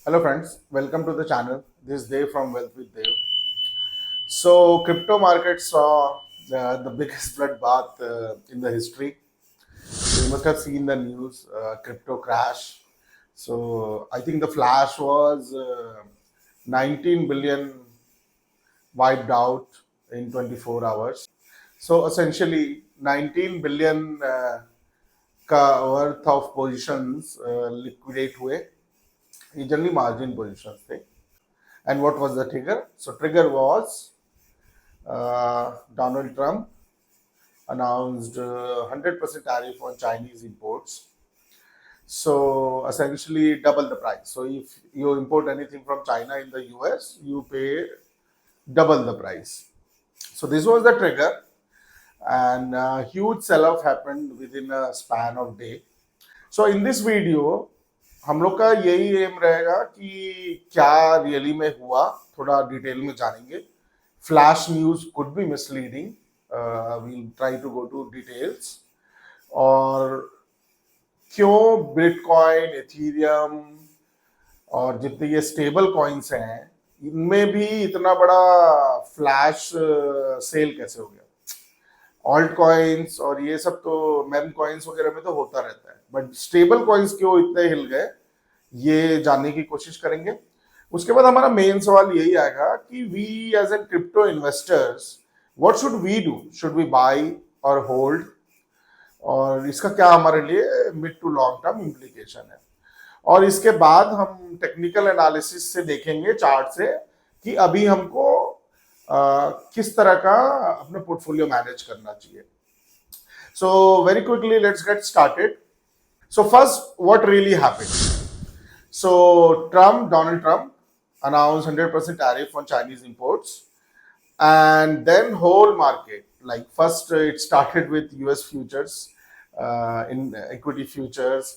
Hello friends, welcome to the channel. This is Dave from Wealth with Dave. So crypto market saw the biggest bloodbath in the history. So you must have seen the news, crypto crash. So I think the flash was 19 billion wiped out in 24 hours. So essentially 19 billion का worth of positions liquidate हुए. ये generally margin positions थे. And what was the trigger? So trigger was Donald Trump announced 100% tariff on Chinese imports. So essentially double the price. So if you import anything from China in the US, you pay double the price. So this was the trigger, and huge sell-off happened within a span of day. So in this video, हम लोग का यही M रहेगा कि क्या really में हुआ, थोड़ा डिटेल में जानेंगे. Flash news could be misleading, we'll try to go to details. और क्यों बिटकॉइन, एथीरियम और जितने ये स्टेबल कॉइन्स हैं इनमें भी इतना बड़ा फ्लैश सेल कैसे हो गया. ऑल्ट कॉइन्स और ये सब तो मेम कॉइन्स वगैरह में तो होता रहता है, बट स्टेबल कॉइन्स क्यों इतने हिल गए ये जानने की कोशिश करेंगे. उसके बाद हमारा मेन सवाल यही आएगा कि we as an crypto investors what should we do. Should we buy or hold, और इसका क्या हमारे लिए mid to long term implication है. और इसके बाद हम टेक्निकल एनालिसिस से देखेंगे, चार्ट से, कि अभी हमको किस तरह का अपना पोर्टफोलियो मैनेज करना चाहिए. So very quickly let's get started. So first, what really happened. So Donald Trump announced 100% tariff on Chinese imports, and then whole market, like first it started with US futures, in equity futures,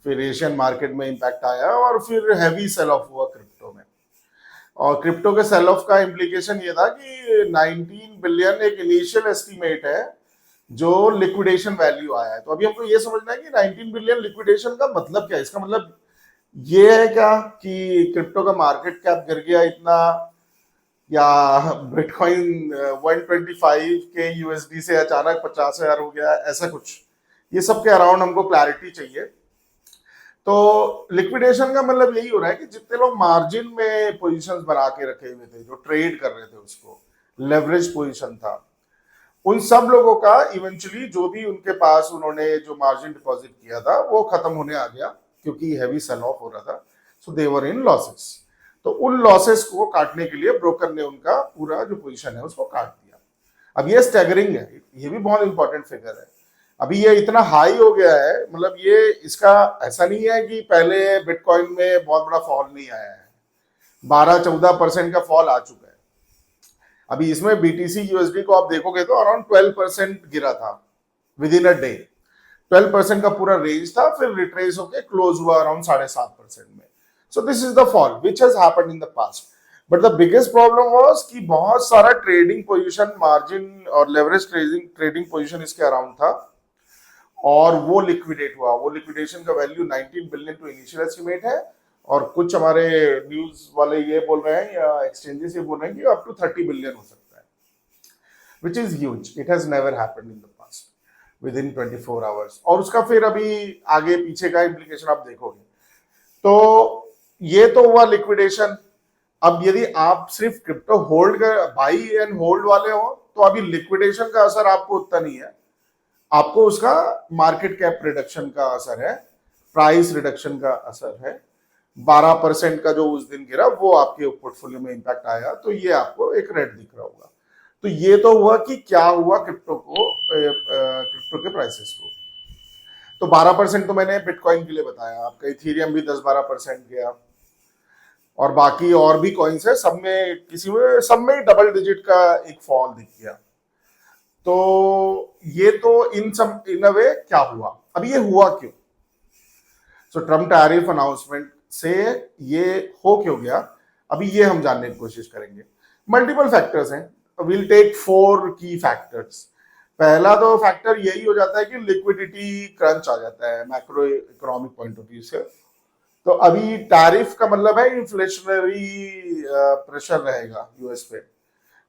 फिर Asian market में impact आया और फिर heavy cell of हुआ crypto में. और crypto के cell of का इम्प्लीकेशन ये था कि 19 बिलियन एक इनिशियल एस्टीमेट है जो लिक्विडेशन वैल्यू आया है. तो अभी हमको ये समझना है कि 19 बिलियन लिक्विडेशन का मतलब क्या है. इसका मतलब ये है क्या कि क्रिप्टो का मार्केट कैप गिर गया इतना, या बिटकॉइन 125 के यूएसडी से अचानक 50,000 हो गया, ऐसा कुछ. ये सब के अराउंड हमको क्लैरिटी चाहिए. तो लिक्विडेशन का मतलब यही हो रहा है कि जितने लोग मार्जिन में पोजीशंस बना के रखे हुए थे, जो ट्रेड कर रहे थे, उसको लेवरेज पोजीशन था, उन सब लोगों का इवेंचुअली जो भी उनके पास उन्होंने जो मार्जिन डिपॉजिट किया था वो खत्म होने आ गया, क्योंकि हैवी सेल ऑफ हो रहा था. सो दे वर इन लॉसेस. तो उन लॉसेस को काटने के लिए ब्रोकर ने उनका पूरा जो पोजीशन है उसको काट दिया. अब ये स्टैगरिंग है, ये भी बहुत इंपॉर्टेंट फिगर है. अभी ये इतना हाई हो गया है, मतलब ये इसका ऐसा नहीं है कि पहले बिटकॉइन में बहुत बड़ा फॉल नहीं आया है. 12-14% का फॉल आ चुका है. अभी इसमें बीटीसी यूएसडी को आप देखोगे तो अराउंड 12% गिरा था विद इन अ डे. 12% का पूरा रेंज था, फिर रिट्रेस होके क्लोज हुआ अराउंड 7.5% में. So this is the fall which has happened in the past. But the biggest problem was कि बहुत सारा ट्रेडिंग पोजीशन, मार्जिन और लेवरेज ट्रेडिंग पोजीशन इसके अराउंड था, और वो लिक्विडेट हुआ. वो लिक्विडेशन का value 19 billion to initial estimate है, और कुछ हमारे न्यूज वाले ये बोल रहे हैं या एक्सचेंजेस ये बोल रहे हैं कि अप टू 30 बिलियन हो सकता है, which is huge. It has never happened in the past with in 24 hours. और उसका फिर अभी आगे पीछे का इम्प्लीकेशन आप देखोगे. तो ये तो हुआ लिक्विडेशन. अब यदि आप सिर्फ क्रिप्टो होल्ड कर, बाई एंड होल्ड वाले हो, तो अभी लिक्विडेशन का असर आपको उतना नहीं है. आपको उसका मार्केट कैप रिडक्शन का असर है, प्राइस रिडक्शन का असर है. 12% का जो उस दिन गिरा वो आपके पोर्टफोलियो में इंपैक्ट आया, तो ये आपको एक रेड दिख रहा होगा. तो ये तो हुआ कि क्या हुआ क्रिप्टो के प्राइसेस को. तो 12% तो मैंने बिटकॉइन के लिए बताया. आपका इथेरियम भी 10-12% गया, और बाकी और भी कॉइन्स है, सब में सब में डबल डिजिट का एक फॉल दिख गया. तो ये तो इन अ वे क्या हुआ. अब ये हुआ क्यों. सो ट्रम्प टैरिफ अनाउंसमेंट से ये हो क्यों गया, अभी ये हम जानने की कोशिश करेंगे. मल्टीपल फैक्टर्स हैं. विल टेक 4 की फैक्टर्स. पहला तो फैक्टर यही हो जाता है कि लिक्विडिटी क्रंच आ जाता है macro economic point of view से. तो अभी टैरिफ का मतलब है इन्फ्लेशनरी प्रेशर रहेगा यूएस पे,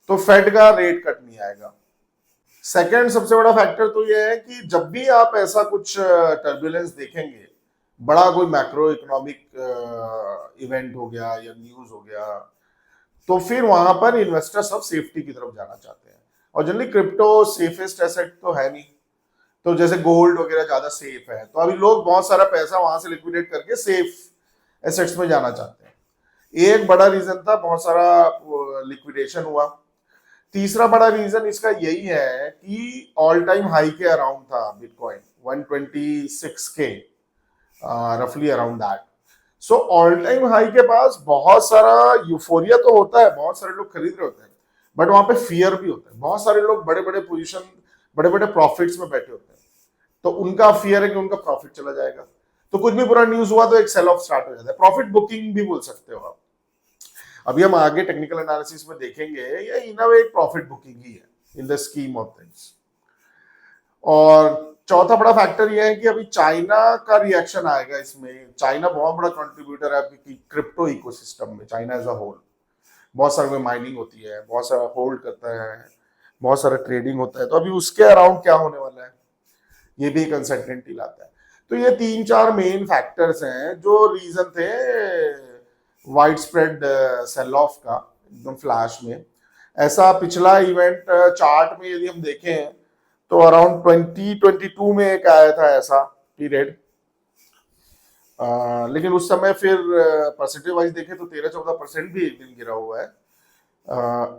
तो फेड का रेट कट नहीं आएगा। सेकंड सबसे बड़ा फैक्टर तो ये है कि जब भी आप ऐसा कुछ टर्बुलेंस देखेंगे, बड़ा कोई मैक्रो इकोनॉमिक इवेंट हो गया या न्यूज हो गया, तो फिर वहां पर इन्वेस्टर सब सेफ्टी की तरफ जाना चाहते हैं। और जनरली क्रिप्टो सेफेस्ट एसेट तो है नहीं, तो जैसे गोल्ड वगैरह ज्यादा सेफ है, तो अभी लोग बहुत सारा पैसा वहां से लिक्विडेट करके सेफ एसेट्स में जाना चाहते हैं। ये एक बड़ा रीजन था, बहुत सारा लिक्विडेशन हुआ। तीसरा बड़ा रीजन इसका यही है कि ऑल टाइम हाई के अराउंड था बिटकॉइन, 126 के, रफली around that. So all time high के पास बहुत सारा यूफोरिया तो होता है, बहुत सारे लोग खरीद रहे होते हैं, बट वहां पे फियर भी होता है। बहुत सारे लोग बड़े बड़े पोजीशन, बड़े बड़े प्रॉफिट्स में बैठे होते हैं, तो उनका फियर है कि उनका प्रॉफिट चला जाएगा, तो कुछ भी बुरा न्यूज हुआ तो एक सेल ऑफ स्टार्ट हो जाता है। प्रॉफिट बुकिंग भी बोल सकते हो आप। अभी हम आगे टेक्निकल एनालिसिस में देखेंगे, ये इन अ वे एक प्रॉफिट बुकिंग ही है in the scheme of things. और चौथा बड़ा फैक्टर ये है कि अभी चाइना का रिएक्शन आएगा इसमें। चाइना बहुत बड़ा कंट्रीब्यूटर है आपकी क्रिप्टो इकोसिस्टम में, चाइना एज अ होल। बहुत सारे में माइनिंग होती है, बहुत सारा होल्ड करता है, बहुत सारा ट्रेडिंग होता है, तो अभी उसके अराउंड क्या होने वाला है ये भी एक अनसर्टेनिटी लाता है। तो ये तीन चार मेन फैक्टर्स हैं जो रीजन थे वाइड स्प्रेड सेल ऑफ का एकदम फ्लैश में। ऐसा पिछला इवेंट चार्ट में यदि हम देखें तो अराउंड 2022 में एक आया था ऐसा पीरियड, लेकिन उस समय फिर परसेंटेज वाइज देखें तो 13-14% भी एक दिन गिरा हुआ है।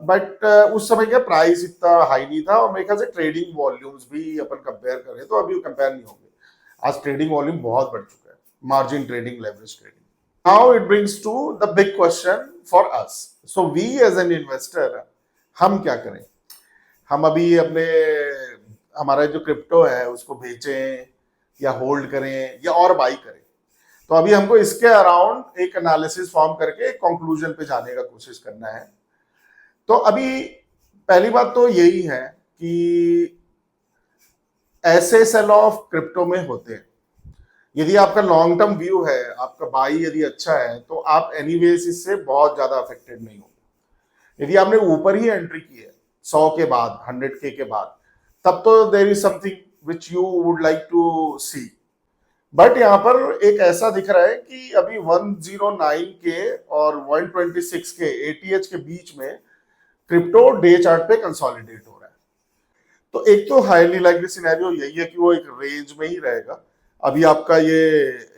बट उस समय क्या प्राइस इतना हाई नहीं था, और मेरे ख्याल से ट्रेडिंग वॉल्यूम्स भी अपन कंपेयर करें तो अभी कंपेयर नहीं होंगे। आज ट्रेडिंग वॉल्यूम बहुत बढ़ चुका है, margin trading, leverage trading. Now it brings to the big question for us. So we as an investor, हम क्या करें? हम अभी अपने, हमारा जो क्रिप्टो है उसको बेचें या होल्ड करें या और बाई करें? तो अभी हमको इसके अराउंड एक एनालिसिस फॉर्म करके एक कंक्लूजन पे जाने का कोशिश करना है। तो अभी पहली बात तो यही है कि ऐसे सेल ऑफ क्रिप्टो में होते हैं, यदि आपका लॉन्ग टर्म व्यू है, आपका बाई यदि अच्छा है, तो आप एनीवेज इससे बहुत ज्यादा अफेक्टेड नहीं होंगे। यदि आपने ऊपर ही एंट्री की है 100 के बाद, 100K के बाद, तब तो there is something which you would like to see. But यहाँ पर एक ऐसा दिख रहा है कि अभी 109 के और 126 के एटीएच के बीच में क्रिप्टो डे चार्ट पे कंसोलिडेट हो रहा है। तो एक तो हाईली लाइकली सिनेरियो यही है कि वो एक रेंज में ही रहेगा। अभी आपका ये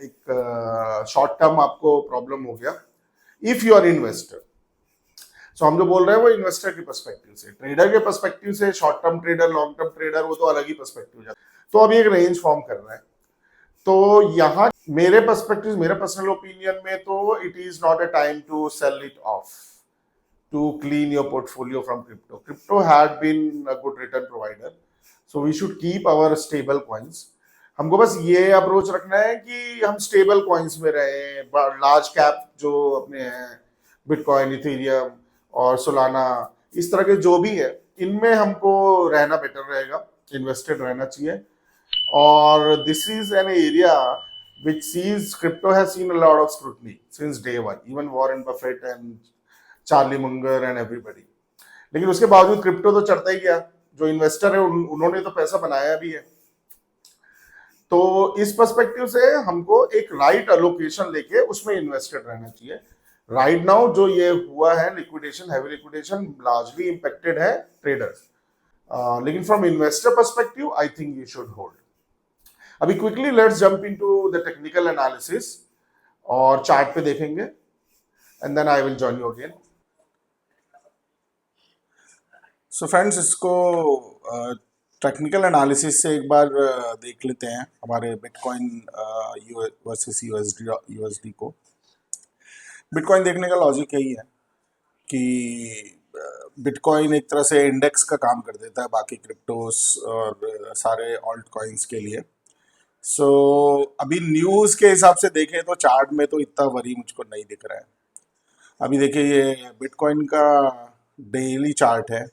एक शॉर्ट टर्म आपको प्रॉब्लम हो गया इफ यू आर इन्वेस्टर। सो हम जो बोल रहे हैं वो इन्वेस्टर के पर्सपेक्टिव से, ट्रेडर के पर्सपेक्टिव से, short term trader, long term trader, वो तो अलग ही पर्सपेक्टिव जाता है। तो अभी एक रेंज फॉर्म कर रहा है। तो यहाँ मेरे पर्सपेक्टिव, मेरे पर्सनल ओपिनियन में तो it is not a time to sell it off, to clean your portfolio from crypto. Crypto had been a good return provider, so we should keep our stable coins. हमको बस ये approach रखना है कि हम stable coins में रहें। Large cap जो अपने हैं, बिटकॉइन, इथेरियम और सोलाना, इस तरह के जो भी है, इनमें हमको रहना बेटर रहेगा, इन्वेस्टेड रहना चाहिए। और this is an area which sees crypto has seen a lot of scrutiny since day one, even Warren Buffett and Charlie Munger and everybody. लेकिन उसके बावजूद क्रिप्टो तो चढ़ता ही गया। जो इन्वेस्टर है उन्होंने तो पैसा बनाया भी है। तो इस पर्सपेक्टिव से हमको एक राइट अलोकेशन लेके उसमें इन्वेस्टेड रहना चाहिए। राइट नाउ जो ये हुआ है liquidation, heavy liquidation, largely impacted है ट्रेडर्स, लेकिन from investor perspective I think you should hold. अभी quickly let's jump into the technical analysis और चार्ट पे देखेंगे, and then I will join you again. So friends, इसको technical analysis से एक बार देख लेते हैं हमारे बिटकॉइन वर्सेस यूएसडी को। बिटकॉइन देखने का लॉजिक यही है कि बिटकॉइन एक तरह से इंडेक्स का काम कर देता है बाकी क्रिप्टोस और सारे ऑल्ट कॉइन्स के लिए। सो अभी न्यूज़ के हिसाब से देखें तो चार्ट में तो इतना वरी मुझको नहीं दिख रहा है। अभी देखिए ये बिटकॉइन का डेली चार्ट है,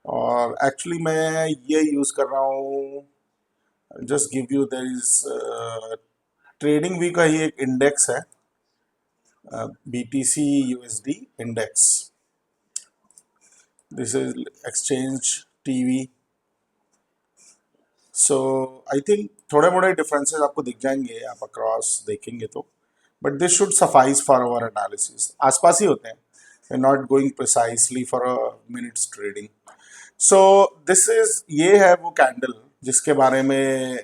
और एक्चुअली मैं ये यूज़ कर रहा हूँ, just give you there is trading view का ही एक इंडेक्स है, BTC USD index. This is exchange TV. So I think थोड़े मोड़े डिफरेंसेस आपको दिख जाएंगे आप अक्रॉस देखेंगे तो, but this should suffice for our analysis. आसपास ही होते हैं, not going precisely for a minutes trading. So this is, ये है वो कैंडल जिसके बारे में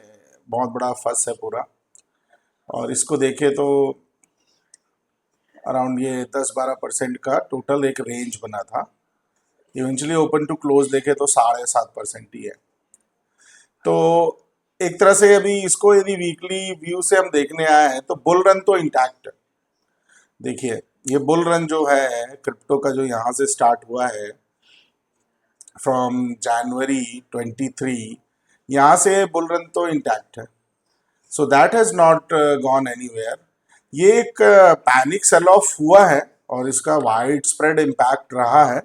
बहुत बड़ा फस है पूरा। और इसको देखे तो अराउंड ये 10-12% का टोटल एक रेंज बना था। इवेंचुअली ओपन टू क्लोज देखे तो 7.5% ही है। तो एक तरह से अभी इसको यदि वीकली व्यू से हम देखने आए हैं तो बुल रन तो इंटैक्ट है। देखिए ये बुल रन जो है क्रिप्टो का, जो यहाँ से स्टार्ट हुआ है फ्रॉम जनवरी 23, यहाँ से बुल रन तो इंटैक्ट है। So that has not gone anywhere. ये एक पैनिक सेल ऑफ हुआ है और इसका वाइड स्प्रेड इम्पैक्ट रहा है,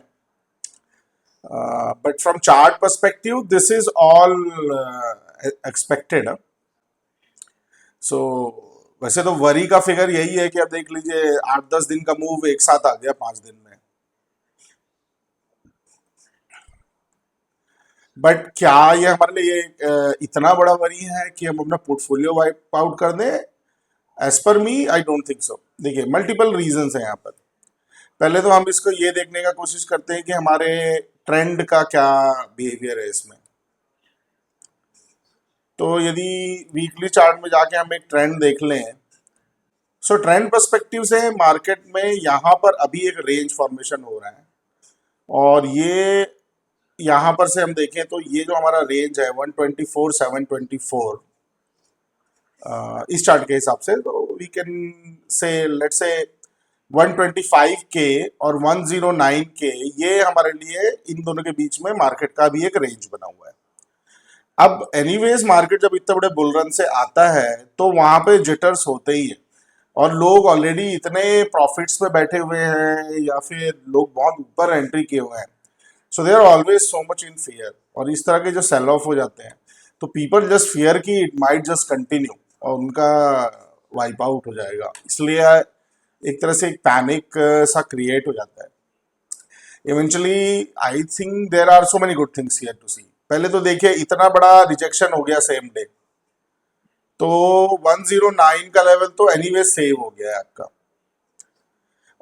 but from chart perspective this is all expected. So वैसे तो वरी का फिगर यही है कि अब देख लीजिए 8-10 दिन का मूव एक साथ आ गया 5 दिन में। बट क्या ये हमारे लिए इतना बड़ा वरी है कि हम अपना पोर्टफोलियो वाइप आउट कर दें? As per me I don't think so. देखिए मल्टीपल रीजंस हैं यहाँ पर। पहले तो हम इसको ये देखने का कोशिश करते हैं कि हमारे ट्रेंड का क्या बिहेवियर है इसमें। तो यदि वीकली चार्ट में जाके हम एक ट्रेंड देख लें, सो ट्रेंड पर्सपेक्टिव से मार्केट में यहाँ पर अभी एक रेंज फॉर्मेशन हो रहा है। और ये यहाँ पर से हम देखें तो ये जो हमारा रेंज है 124,724 इस चार्ट के हिसाब से, तो वी कैन से लेट से 125 के और 109 के, ये हमारे लिए इन दोनों के बीच में मार्केट का भी एक रेंज बना हुआ है। अब एनीवेज मार्केट जब इतने बड़े बुल रन से आता है तो वहां पे जिटर्स होते ही है, और लोग ऑलरेडी इतने प्रॉफिट्स पे बैठे हुए हैं या फिर लोग बहुत ऊपर एंट्री किए हुए हैं। So they are always so much in fear, और इस तरह के जो सेल ऑफ हो जाते हैं तो पीपल जस्ट फियर कि इट माइट जस्ट कंटिन्यू और उनका वाइप आउट हो जाएगा, इसलिए एक तरह से एक पैनिक सा क्रिएट हो जाता है। Eventually I think there are so many good things here to see. पहले तो देखिए इतना बड़ा रिजेक्शन हो गया सेम डे, तो 109 का लेवल तो एनीवे सेव हो गया है आपका।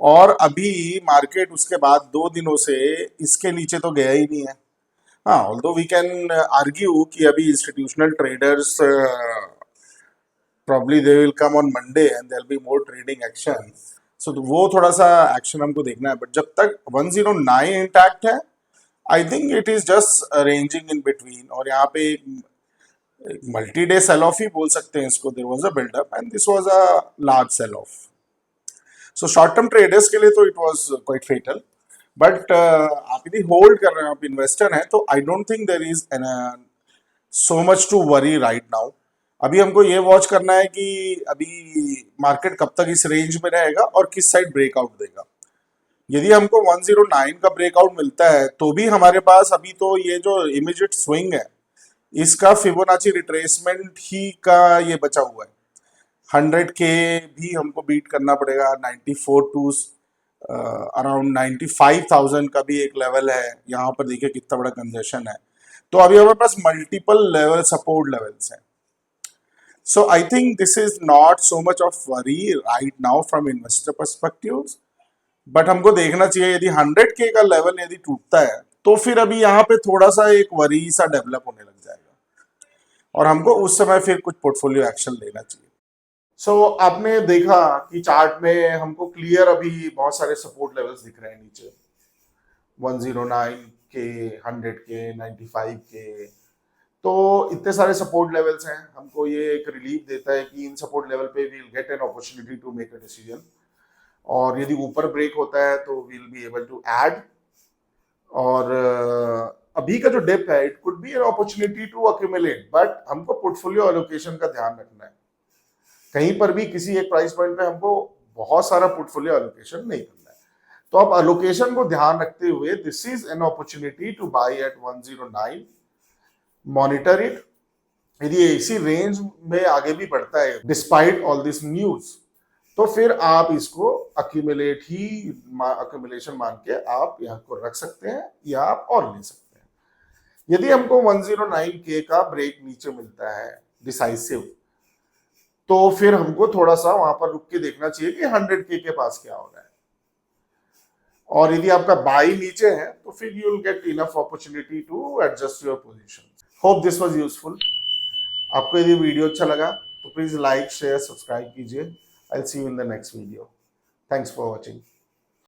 और अभी मार्केट उसके बाद 2 दिनों से इसके नीचे तो गया ही नहीं है। हाँ, ऑल्दो वी कैन आर्ग्यू कि अभी institutional traders probably they will come on Monday and there be more trading action, so वो थोड़ा सा एक्शन हमको देखना है। बट जब तक 109 इंटैक्ट है I think it is just ranging in between. और यहाँ पे मल्टी डे सेल ऑफ ही बोल सकते हैं इसको। There was a buildup and this was a large sell off. So short term traders के लिए तो it was quite fatal, but आप यदि होल्ड कर रहे हैं, आप इन्वेस्टर हैं, तो I don't think there is so much to worry right now. अभी हमको ये वॉच करना है कि अभी मार्केट कब तक इस रेंज में रहेगा और किस साइड ब्रेकआउट देगा। यदि हमको 109 का ब्रेकआउट मिलता है तो भी हमारे पास अभी तो ये जो इमीडिएट स्विंग है इसका फिबोनाची रिट्रेसमेंट ही का ये बचा हुआ है। 100 के भी हमको बीट करना पड़ेगा। 94 टू अराउंड 95,000 का भी एक लेवल है। यहाँ पर देखिए कितना बड़ा कंजेशन है। तो अभी हमारे पास मल्टीपल लेवल सपोर्ट लेवल्स हैं। So I think this is not so much of worry right now from investor perspective, but हमको देखना चाहिए यदि 100 के का लेवल यदि टूटता है तो फिर अभी यहाँ पे थोड़ा सा एक वरी सा डेवलप होने लग जाएगा और हमको उस समय फिर कुछ पोर्टफोलियो एक्शन लेना चाहिए। सो आपने देखा कि चार्ट में हमको क्लियर अभी बहुत सारे सपोर्ट लेवल्स दिख रहे हैं नीचे, 109 के, 100 के, 95 के। तो इतने सारे सपोर्ट लेवल्स हैं, हमको ये एक रिलीफ देता है कि इन सपोर्ट लेवल पे we will get an opportunity to make a decision, और यदि ऊपर ब्रेक होता है तो we will be able to add. और अभी का जो डिप है it could be an opportunity to accumulate, but हमको पोर्टफोलियो एलोकेशन का ध्यान रखना है। कहीं पर भी किसी एक प्राइस पॉइंट पे हमको बहुत सारा पोर्टफोलियो एलोकेशन नहीं करना है। तो आप एलोकेशन को ध्यान रखते हुए this is an opportunity to buy at 109, monitor it. यदि इसी रेंज में आगे भी बढ़ता है डिस्पाइट ऑल दिस न्यूज, तो फिर आप इसको अक्यूमुलेशन मान के आप यहाँ को रख सकते हैं या आप और ले सकते हैं। यदि हमको 109K का ब्रेक नीचे मिलता है डिसाइसिव, तो फिर हमको थोड़ा सा वहां पर रुक के देखना चाहिए कि 100K के पास क्या हो रहा है। और यदि आपका बाई नीचे है तो फिर you will get enough opportunity to adjust your position. Hope this was useful. आपको यदि वीडियो अच्छा लगा तो प्लीज लाइक शेयर सब्सक्राइब कीजिए। I will see you in the next video. Thanks for watching.